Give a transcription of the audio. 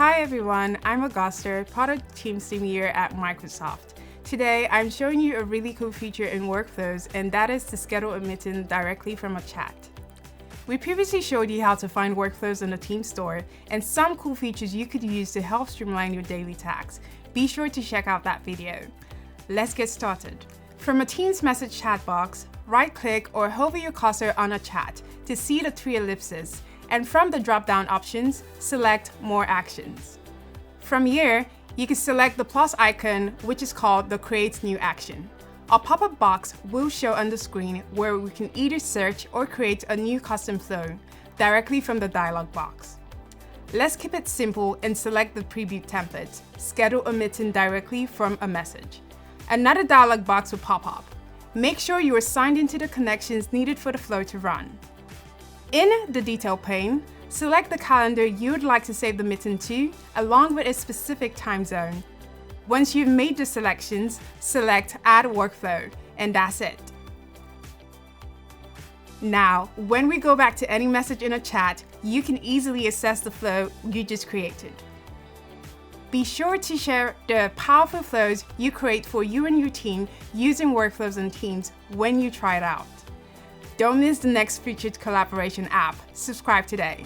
Hi everyone, I'm Augusta, product team senior at Microsoft. Today, I'm showing you a really cool feature in workflows, and that is to schedule a meeting directly from a chat. We previously showed you how to find workflows in the Team Store and some cool features you could use to help streamline your daily tasks. Be sure to check out that video. Let's get started. From a Teams message chat box, right-click or hover your cursor on a chat to see the three ellipses, and from the drop-down options, select More Actions. From here, you can select the plus icon, which is called the Create New Action. A pop-up box will show on the screen where we can either search or create a new custom flow directly from the dialog box. Let's keep it simple and select the preview template, Schedule a meeting directly from a message. Another dialog box will pop up. Make sure you are signed into the connections needed for the flow to run. In the Detail pane, select the calendar you would like to save the meeting to, along with a specific time zone. Once you've made the selections, select Add Workflow, and that's it. Now, when we go back to any message in a chat, you can easily assess the flow you just created. Be sure to share the powerful flows you create for you and your team using workflows and Teams when you try it out. Don't miss the next featured collaboration app. Subscribe today.